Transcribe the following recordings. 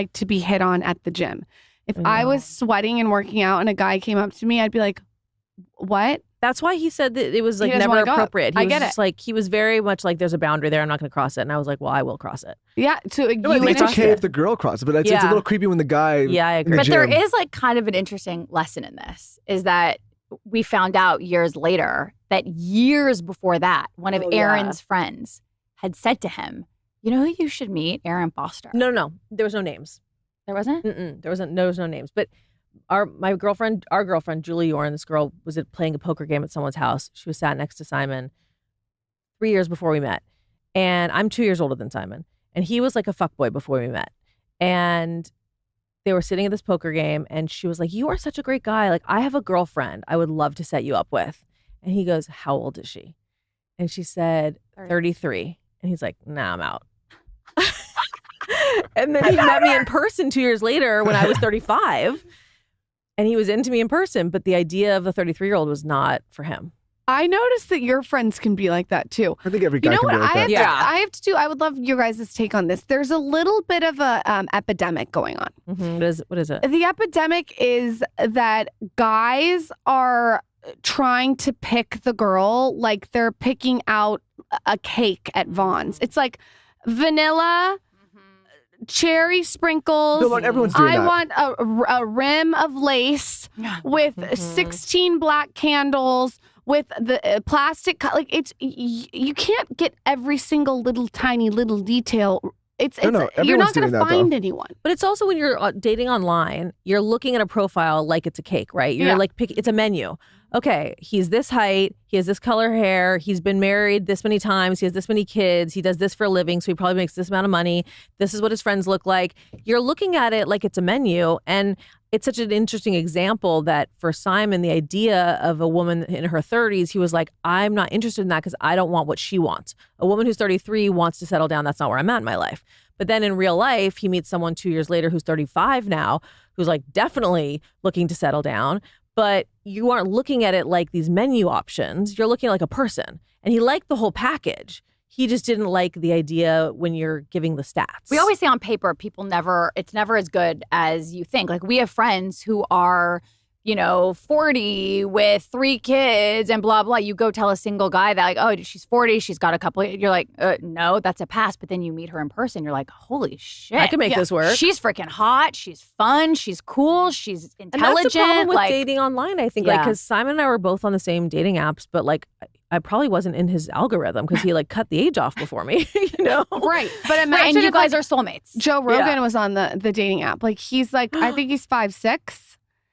like to be hit on at the gym. If I was sweating and working out and a guy came up to me, I'd be like, what? That's why he said that it was like He doesn't never wanna go up. appropriate. He I was get just it. like, he was very much like, there's a boundary there. I'm not going to cross it. And I was like, well, I will cross it. Yeah. So No, I think it's okay if the girl crosses, but it's a little creepy when the guy. Yeah, I agree. in the But there gym- is like kind of an interesting lesson in this is that we found out years later that years before that, one of Erin's friends had said to him, you know who you should meet? Erin Foster. No. There was no names. There wasn't? There was no names. But our girlfriend, Julie Orrin, this girl was playing a poker game at someone's house. She was sat next to Simon 3 years before we met. And I'm 2 years older than Simon. And he was like a fuckboy before we met. And they were sitting at this poker game and she was like, you are such a great guy. Like, I have a girlfriend I would love to set you up with. And he goes, how old is she? And she said, 33. And he's like, nah, I'm out. And then he met me in person 2 years later when I was 35. And he was into me in person. But the idea of a 33-year-old was not for him. I noticed that your friends can be like that too. I think every guy You know can what be like that. I have to do? I would love your guys' take on this. There's a little bit of a epidemic going on. What is it? The epidemic is that guys are trying to pick the girl like they're picking out a cake at Vaughn's. It's like vanilla, cherry sprinkles. No, everyone's doing I that. want a rim of lace with 16 black candles. With the plastic, like you can't get every single little tiny little detail. You're not everyone's going doing to that, find though. anyone. But it's also when you're dating online, you're looking at a profile like it's a cake, right? You're like, it's a menu. Okay, he's this height, he has this color hair, he's been married this many times, he has this many kids, he does this for a living, so he probably makes this amount of money. This is what his friends look like. You're looking at it like it's a menu. And it's such an interesting example that for Simon, the idea of a woman in her 30s, he was like, I'm not interested in that because I don't want what she wants. A woman who's 33 wants to settle down. That's not where I'm at in my life. But then in real life, he meets someone 2 years later who's 35 now, who's like definitely looking to settle down. But you aren't looking at it like these menu options. You're looking at like a person. And he liked the whole package. He just didn't like the idea when you're giving the stats. We always say on paper, it's never as good as you think. Like we have friends who are, 40 with 3 kids and blah, blah. You go tell a single guy that like, oh, she's 40, she's got a couple. You're like, no, that's a pass. But then you meet her in person. You're like, holy shit. I can make this work. She's freaking hot. She's fun. She's cool. She's intelligent. And that's the problem with like, dating online, I think. Like, because Simon and I were both on the same dating apps, but like, I probably wasn't in his algorithm because he like cut the age off before me, Right. But imagine and you if, guys like, are soulmates. Joe Rogan was on the dating app. Like he's like, I think he's 5'6".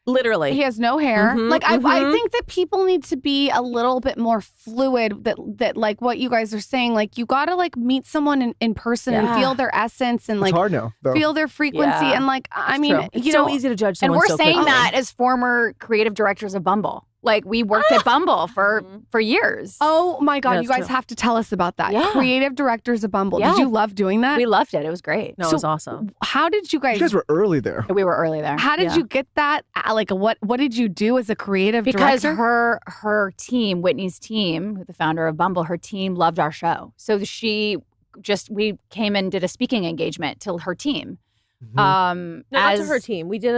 Literally. He has no hair. I think that people need to be a little bit more fluid that like what you guys are saying. Like you got to like meet someone in person and feel their essence and like It's hard now, though. feel their frequency. Yeah. And like, I mean, True. It's so easy to judge And someone we're so saying quickly. that as former creative directors of Bumble. Like we worked at Bumble for years. Oh my God, Yeah, you that's guys true. have to tell us about that. Yeah. Creative directors of Bumble. Yeah. Did you love doing that? We loved it. It was great. No, it was awesome. How did you guys? You guys were early there. We were early there. How did you get that? Like, what did you do as a creative Because director? her team, Whitney's team, the founder of Bumble, her team loved our show. So we came and did a speaking engagement to her team. No, not to her team. We did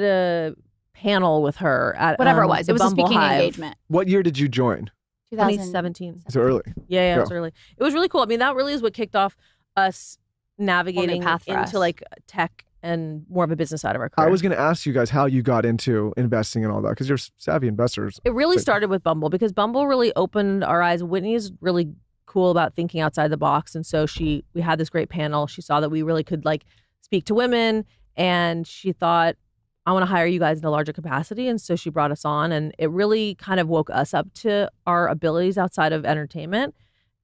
a panel with her at Whatever it was. the It was a Bumble speaking Hive. engagement. What year did you join? 2017. So early. Yeah, it Go. was early. It was really cool. I mean, that really is what kicked off us navigating path for into us. like tech and more of a business side of our career. I was going to ask you guys how you got into investing and all that because you're savvy investors. It really But- started with Bumble because Bumble really opened our eyes. Whitney is really cool about thinking outside the box, and so we had this great panel. She saw that we really could like speak to women, and she thought, I want to hire you guys in a larger capacity. And so she brought us on, and it really kind of woke us up to our abilities outside of entertainment.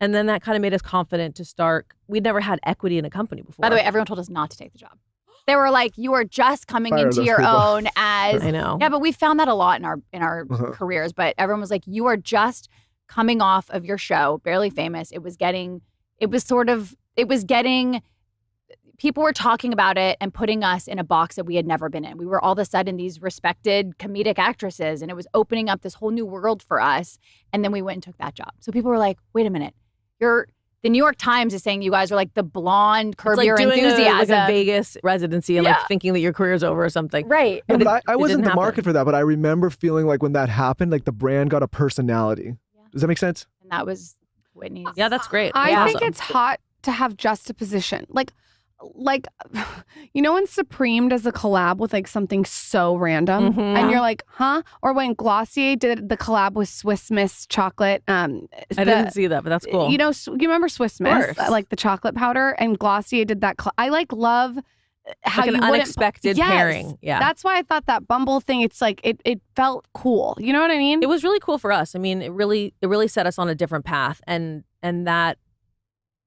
And then that kind of made us confident to start. We'd never had equity in a company before. By the way, everyone told us not to take the job. They were like, "You are just coming Fire into those your people. own as." I know. Yeah, but we found that a lot in our careers. But everyone was like, "You are just coming off of your show, Barely Famous." It was getting. People were talking about it and putting us in a box that we had never been in. We were all of a sudden these respected comedic actresses, and it was opening up this whole new world for us. And then we went and took that job. So people were like, "Wait a minute, you're the New York Times is saying you guys are like the blonde Curb It's like Your doing Enthusiasm. like a Vegas residency and like thinking that your career's over or something. Right. Yeah, But but I wasn't didn't the happen. market for that, but I remember feeling like when that happened, like the brand got a personality. Does that make sense? And that was Whitney's. Yeah, that's great. I That's think awesome. it's hot to have juxtaposition. Like, you know, when Supreme does a collab with like something so random Mhm. and you're like, huh? Or when Glossier did the collab with Swiss Miss chocolate. I didn't see that, but that's cool. You know, you remember Swiss Miss, course. like the chocolate powder, and Glossier did that. I like love how like an you wouldn't- unexpected Yes. pairing. Yeah. That's why I thought that Bumble thing. It's like it felt cool. You know what I mean? It was really cool for us. I mean, it really set us on a different path, and that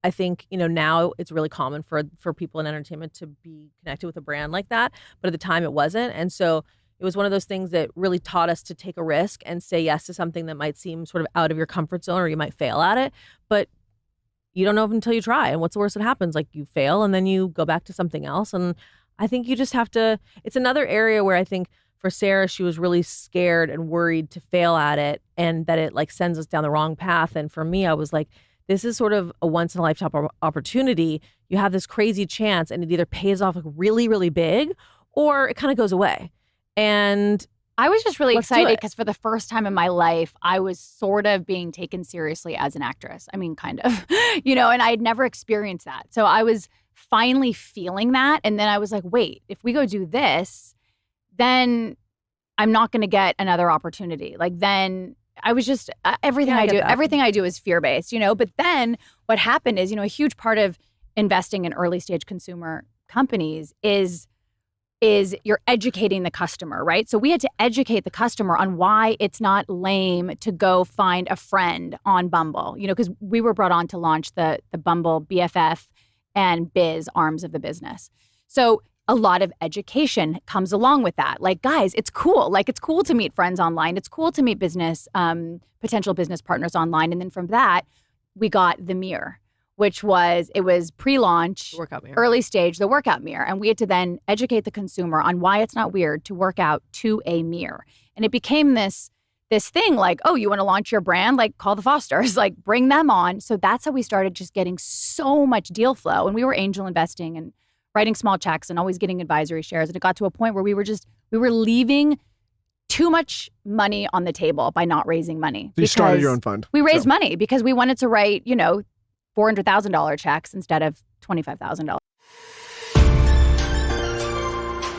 I think, you know, now it's really common for people in entertainment to be connected with a brand like that, but at the time it wasn't, and so it was one of those things that really taught us to take a risk and say yes to something that might seem sort of out of your comfort zone or you might fail at it, but you don't know until you try. And what's the worst that happens? Like you fail and then you go back to something else. And I think you just have to. It's another area where I think for Sara, she was really scared and worried to fail at it and that it like sends us down the wrong path. And for me, I was like, this is sort of a once in a lifetime opportunity. You have this crazy chance and it either pays off like really, really big or it kind of goes away. And I was just really Let's do excited it. because for the first time in my life, I was sort of being taken seriously as an actress. I mean, kind of, you know, and I had never experienced that. So I was finally feeling that. And then I was like, wait, if we go do this, then I'm not going to get another opportunity. Like then I was just everything Yeah, I I get do, that. everything I do is fear-based, you know. But then what happened is, you know, a huge part of investing in early stage consumer companies is you're educating the customer, right? So we had to educate the customer on why it's not lame to go find a friend on Bumble, you know, because we were brought on to launch the Bumble BFF and Biz arms of the business. So a lot of education comes along with that. Like, guys, it's cool. Like, it's cool to meet friends online. It's cool to meet potential business partners online. And then from that, we got the mirror, which was pre-launch, workout mirror. early stage, the workout mirror. And we had to then educate the consumer on why it's not weird to work out to a mirror. And it became this thing like, oh, you want to launch your brand? Like, call the Fosters, like bring them on. So that's how we started just getting so much deal flow. And we were angel investing and writing small checks and always getting advisory shares. And it got to a point where we were leaving too much money on the table by not raising money. So you started because your own fund. We raised So- money because we wanted to write, you know, $400,000 checks instead of $25,000.